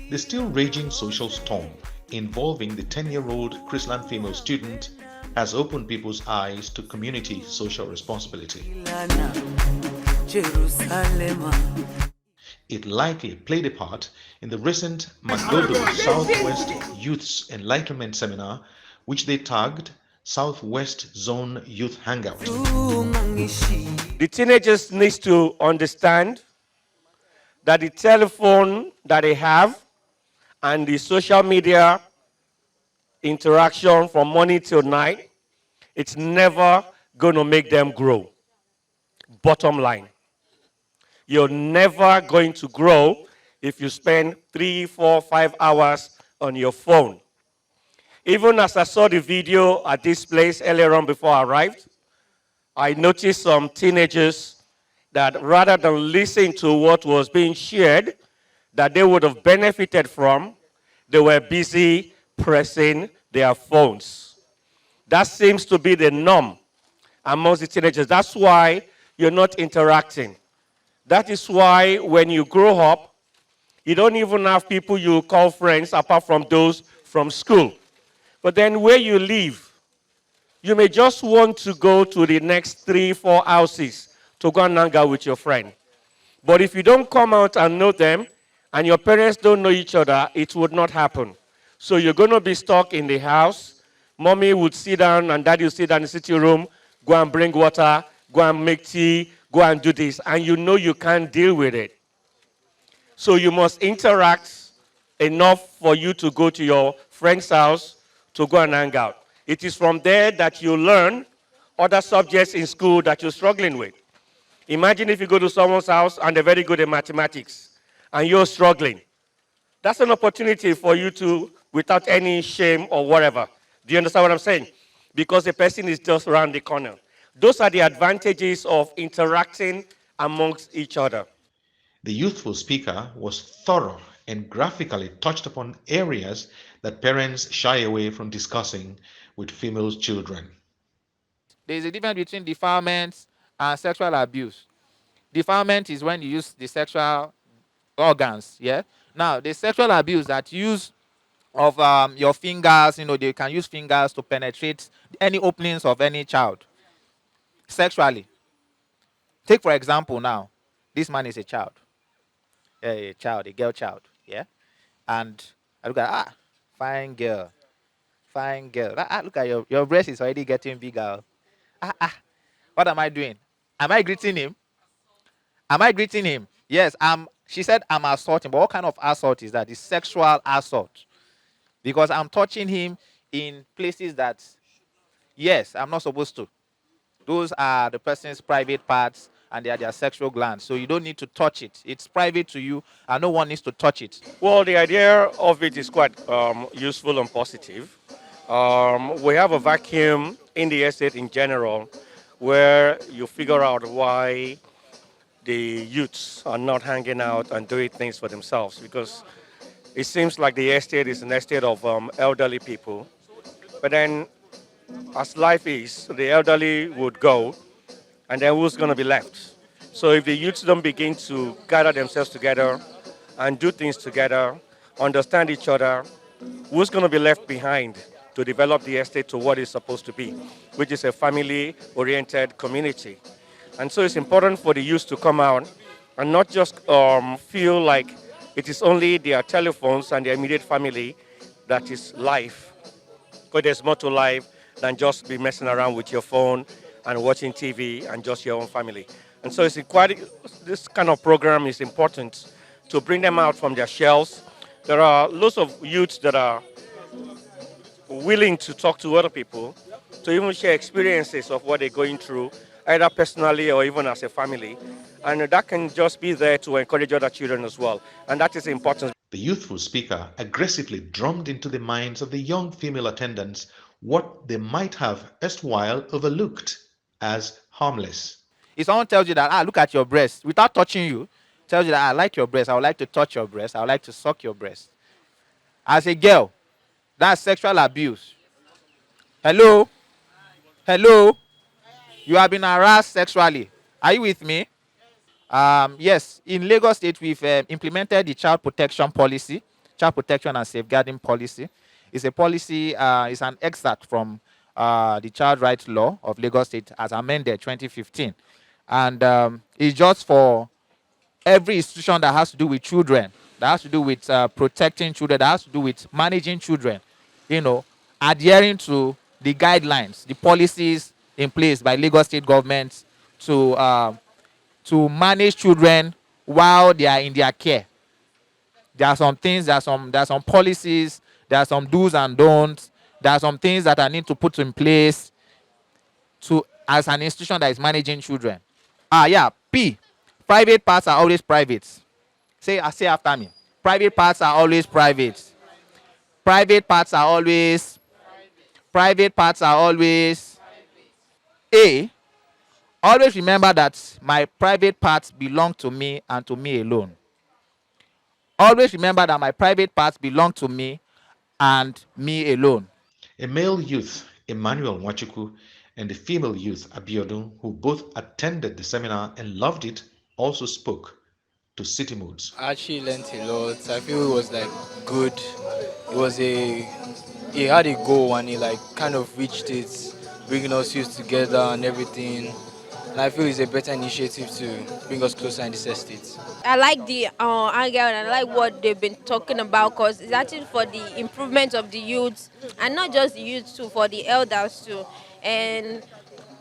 The still raging social storm involving the 10-year-old Chrisland female student has opened people's eyes to community social responsibility. It likely played a part in the recent Magodo Southwest Youth's Enlightenment Seminar, which they tagged Southwest Zone Youth Hangout. The teenagers need to understand that the telephone that they have and the social media interaction from morning till night, it's never going to make them grow. Bottom line. You're never going to grow if you spend 3, 4, 5 hours on your phone. Even as I saw the video at this place earlier on before I arrived, I noticed some teenagers that rather than listen to what was being shared, that they would have benefited from, they were busy pressing their phones. That seems to be the norm amongst the teenagers. That's why you're not interacting. That is why when you grow up, you don't even have people you call friends apart from those from school. But then where you live, you may just want to go to the next 3, 4 houses to go and hang out with your friend. But if you don't come out and know them, and your parents don't know each other, it would not happen. So you're going to be stuck in the house. Mommy would sit down and daddy would sit down in the sitting room, go and bring water, go and make tea, go and do this. And you know you can't deal with it. So you must interact enough for you to go to your friend's house to go and hang out. It is from there that you learn other subjects in school that you're struggling with. Imagine if you go to someone's house and they're very good at mathematics and you're struggling. That's an opportunity for you to, without any shame or whatever. Do you understand what I'm saying? Because the person is just around the corner. Those are the advantages of interacting amongst each other. The youthful speaker was thorough and graphically touched upon areas that parents shy away from discussing with female children. There is a difference between defilement and sexual abuse. Defilement is when you use the sexual organs, yeah? Now, the sexual abuse that use of your fingers, they can use fingers to penetrate any openings of any child sexually. Take, for example, now, this man is a child, a girl child, yeah? And I look at, fine girl. Look at your breast is already getting bigger. What am I doing? Am I greeting him? Yes, she said I'm assaulting, but what kind of assault is that? It's sexual assault. Because I'm touching him in places that, yes, I'm not supposed to. Those are the person's private parts and they are their sexual glands. So you don't need to touch it. It's private to you and no one needs to touch it. Well, the idea of it is quite useful and positive. We have a vacuum in the estate in general where you figure out why the youths are not hanging out and doing things for themselves, because it seems like the estate is an estate of elderly people. But then, as life is, the elderly would go, and then who's going to be left? So if the youths don't begin to gather themselves together and do things together, understand each other, who's going to be left behind to develop the estate to what it's supposed to be, which is a family-oriented community? And so it's important for the youth to come out and not just feel like it is only their telephones and their immediate family that is life. Because there's more to life than just be messing around with your phone and watching TV and just your own family. And so this kind of program is important to bring them out from their shells. There are lots of youths that are willing to talk to other people, to even share experiences of what they're going through, either personally or even as a family. And that can just be there to encourage other children as well. And that is important. The youthful speaker aggressively drummed into the minds of the young female attendants what they might have erstwhile overlooked as harmless. If someone tells you that, look at your breast, without touching you, tells you that I like your breast, I would like to touch your breast, I would like to suck your breast. As a girl, that's sexual abuse. Hello? You have been harassed sexually. Are you with me? Yes, in Lagos State, we've implemented the child protection policy, child protection and safeguarding policy. It's a policy, it's an extract from the child rights law of Lagos State as amended 2015. And it's just for every institution that has to do with children, that has to do with protecting children, that has to do with managing children, adhering to the guidelines, the policies in place by Lagos State government to manage children while they are in their care. There are some things, there are some policies, there are some do's and don'ts, there are some things that I need to put in place to as an institution that is managing children. Yeah. P. Private parts are always private. Say after me. Private parts are always private. Private parts are always. Private parts are always. A. Always remember that my private parts belong to me and to me alone. Always remember that my private parts belong to me and me alone. A male youth, Emmanuel Wachuku, and a female youth, Abiodun, who both attended the seminar and loved it, also spoke to City Moods. I actually learned a lot. I feel it was like good. It was a he had a goal and he like kind of reached it, bringing us youth together and everything. And I feel it's a better initiative to bring us closer in this estate. I like the Hangout and I like what they've been talking about because it's actually for the improvement of the youth and not just the youth too, for the elders too. And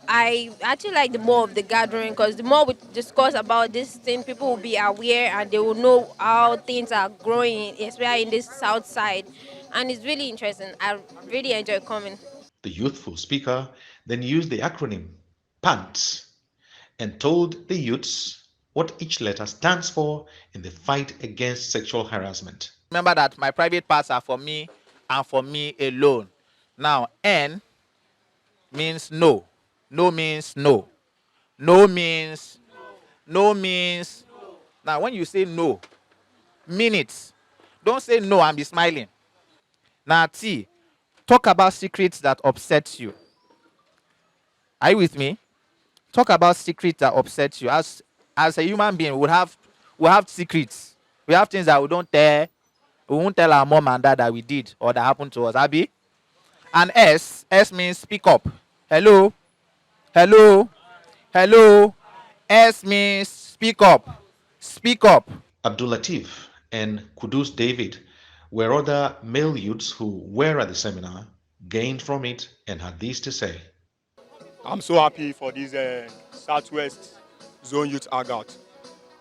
I actually like the more of the gathering because the more we discuss about this thing, people will be aware and they will know how things are growing, especially in this south side. And it's really interesting. I really enjoy coming. The youthful speaker then used the acronym PANTS and told the youths what each letter stands for in the fight against sexual harassment. Remember that my private parts are for me and for me alone. Now, N means no. No means no. No means. No means. Now, when you say no, mean it. Don't say no and be smiling. Now, T. Talk about secrets that upset you. Are you with me? Talk about secrets that upset you. As a human being, we have secrets. We have things that we don't tell. We won't tell our mom and dad that we did or that happened to us. Abi? And S means speak up. Hello? Hello? Hello? S means speak up. Speak up. Abdul Latif and Kudus David were other male youths who were at the seminar, gained from it, and had this to say. I'm so happy for this Southwest Zone Youth Hangout.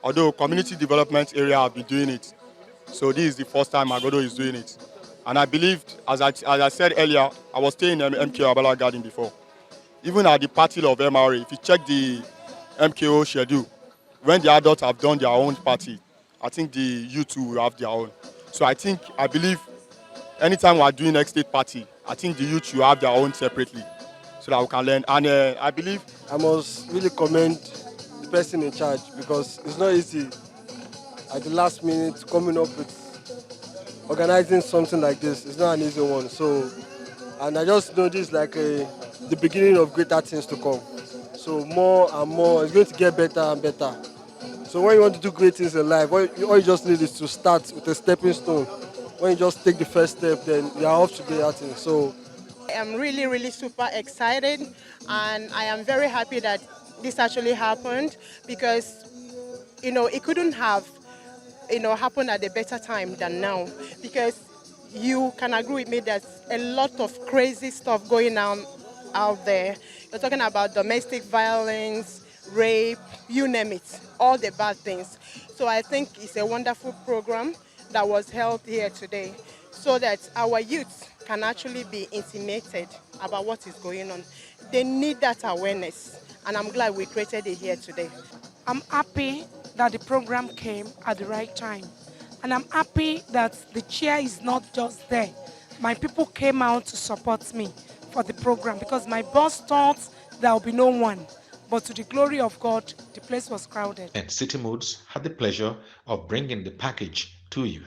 Although community development area have been doing it, so this is the first time Magodo is doing it. And I believed, as I said earlier, I was staying in MKO Abala Garden before. Even at the party of MRA, if you check the MKO schedule, when the adults have done their own party, I think the youth too will have their own. So I believe, anytime we are doing next state party, I think the youth should have their own separately, so that we can learn. And I believe I must really commend the person in charge because it's not easy at the last minute coming up with organizing something like this. It's not an easy one. So, and I just know this is like the beginning of greater things to come. So more and more, it's going to get better and better. So when you want to do great things in life, all you just need is to start with a stepping stone. When you just take the first step, then you are off to greater things. So I am really, really super excited, and I am very happy that this actually happened because, it couldn't have, happened at a better time than now because you can agree with me there's a lot of crazy stuff going on out there. You're talking about domestic violence, rape, you name it, all the bad things. So I think it's a wonderful program that was held here today so that our youth can actually be intimated about what is going on. They need that awareness, and I'm glad we created it here today. I'm happy that the program came at the right time. And I'm happy that the chair is not just there. My people came out to support me for the program because my boss thought there will be no one. But to the glory of God, the place was crowded. And City Moods had the pleasure of bringing the package to you.